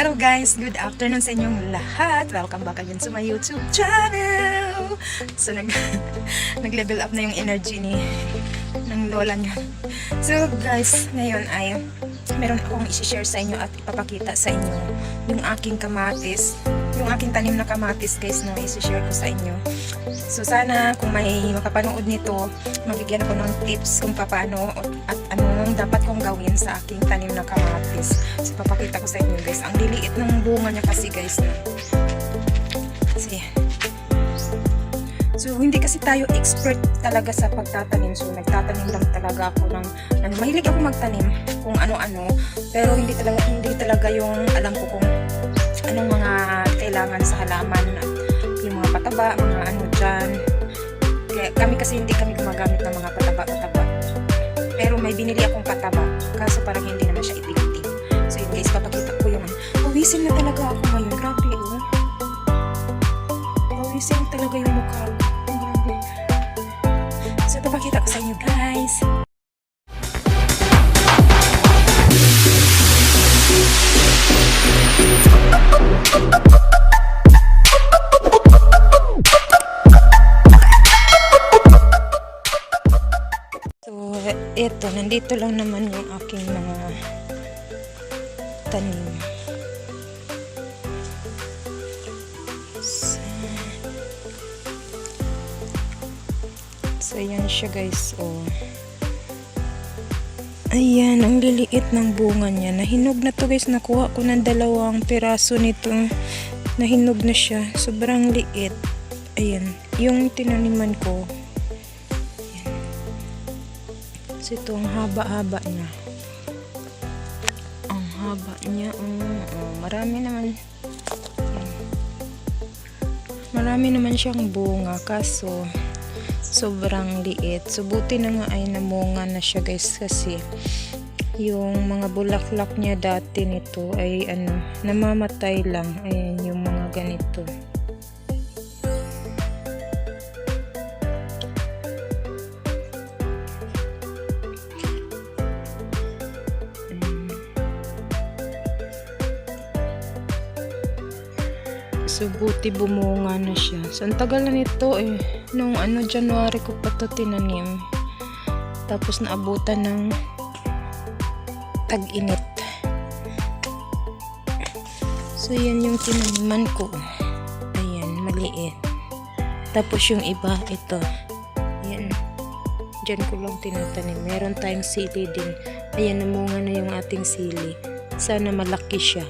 Hello guys, good afternoon sa inyong lahat. Welcome back again sa my YouTube channel. So nag-level up na yung energy ng lola niya. So guys, ngayon ay meron akong i-share sa inyo at ipapakita sa inyo yung aking kamatis. Yung aking tanim na kamatis guys na i-share ko sa inyo. So sana kung may makapanood nito, mabigyan ako ng tips kung paano at anong dapat kong gawin sa aking tanim na kamatis. So papakita ko sa inyo guys. Ang liliit ng bunga niya kasi guys. Kasi so hindi kasi tayo expert talaga sa pagtatanim. So nagtatanim lang talaga ako ng mahilig ako magtanim kung ano-ano, pero hindi talaga yung alam ko kung anong mga kailangan sa halaman, yung mga pataba, mga ano dyan. Kaya kami kasi hindi kami gumagamit ng mga pataba. Pero may binili akong pataba, kaso parang hindi naman siya effective. So yun guys, papakita ko yung pawisin na talaga ako ngayon. Grabe oh. Pawisin talaga yung mukha. Grabe. So papakita ko sa inyo guys. So, eto, nandito lang naman yung aking mga tanim. So ayan siya guys, oh. Ayan, ang liliit ng bunga niya. Nahinog na to guys, nakuha ko ng 2 piraso nito. Nahinog na siya, sobrang liit. Ayan, yung tinaniman ko. So ito, ang haba-haba niya. Ang haba niya. Marami naman siyang bunga. Kaso, sobrang liit. So, buti na nga ay namunga na siya guys. Kasi, yung mga bulaklak niya dati nito ay namamatay lang. Ayan, yung mga ganito. So, buti bumunga na siya. So, ang tagal na nito eh. Nung January ko pa ito tinanim. Tapos, naabutan ng tag-init. So, yan yung tinaniman ko. Ayan, maliit. Tapos, yung iba, ito. Ayan. Diyan ko lang tinatanim. Meron tayong sili din. Ayan, namunga na yung ating sili. Sana malaki siya.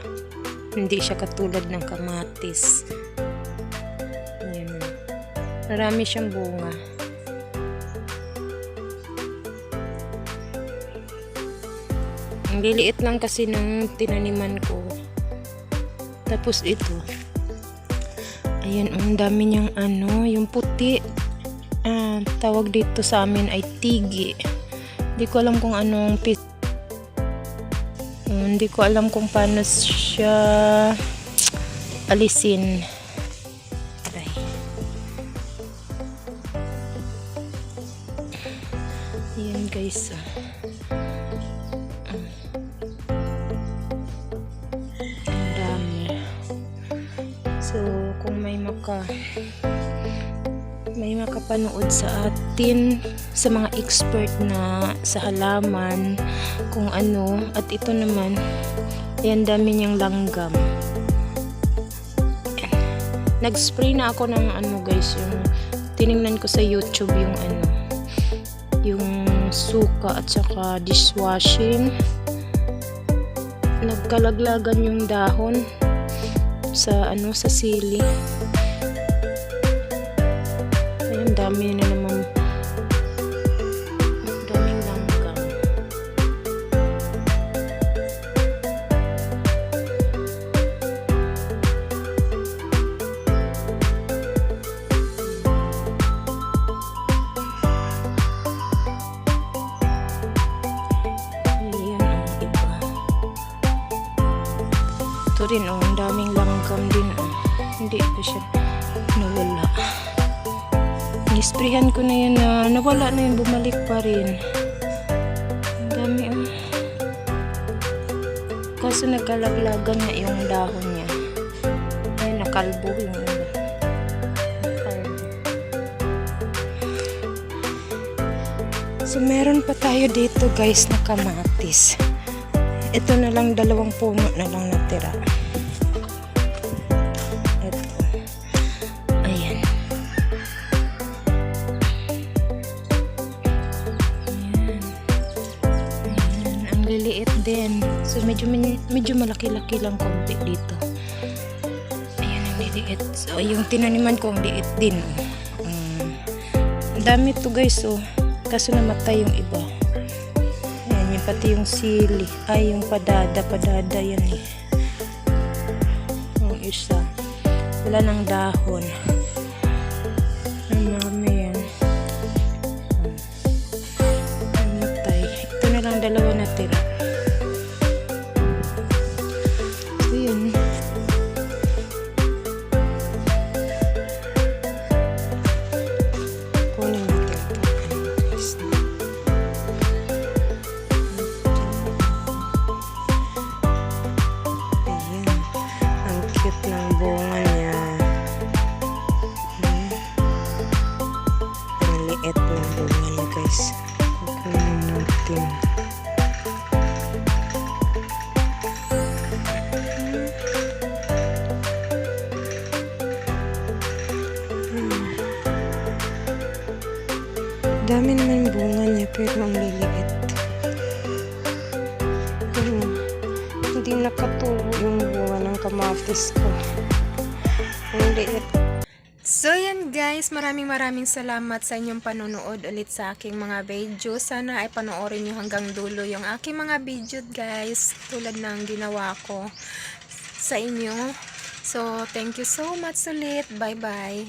Hindi siya katulad ng kamatis. Ayan. Marami siyang bunga. Ang liliit lang kasi ng tinaniman ko. Tapos ito. Ayan, ang dami niyang yung puti. Tawag dito sa amin ay tigi. Hindi ko alam kung anong hindi ko alam kung paano siya alisin. Aray. Ayan guys. Ang dami. So, kung may makapanood sa atin, sa mga expert na sa halaman, kung ano, at ito naman, ayan, dami niyang langgam. Nag-spray na ako ng guys, yung tinignan ko sa YouTube yung suka at saka dishwashing. Nagkalaglagan yung dahon sa sili. Ayan, dami na naman. Daming langgam. Ito rin ang daming langgam din hindi pa siya nawala. Nisprehan ko na yan na nawala na yun, bumalik pa rin. Ang dami Kaso nagkalaglagan nga yung dahon niya. Ay, nakalbo yung iba. Nakalbo. So, meron pa tayo dito guys na kamatis. Ito na lang, 2 puno na lang natira. Ito. Ayan. Ayan. Ayan. Ang liliit din. So, medyo malaki-laki lang konti dito. Ayan, ang liliit. So, yung tinaniman ko, ang liit din. Ang dami to guys, oh. Kaso namatay yung iba. Ayan, yung pati yung sili. Ay, yung padada yan eh. Yung isa. Wala ng dahon. Ang marami yan. Namatay. Ito na lang 2 natira. So, yun. Kunin natin ito. Ayan. Ang cute ng bunga niya. Maliit ng bunga niya guys. Kunin natin. Dami naman yung bunga niya pero ang liliit. Hindi nakatulo yung bunga ng kamatis ko. Ang liit. So yan guys, maraming salamat sa inyong panonood ulit sa aking mga video. Sana ay panoorin nyo hanggang dulo yung aking mga video guys, tulad ng ginawa ko sa inyo. So thank you so much ulit. Bye bye.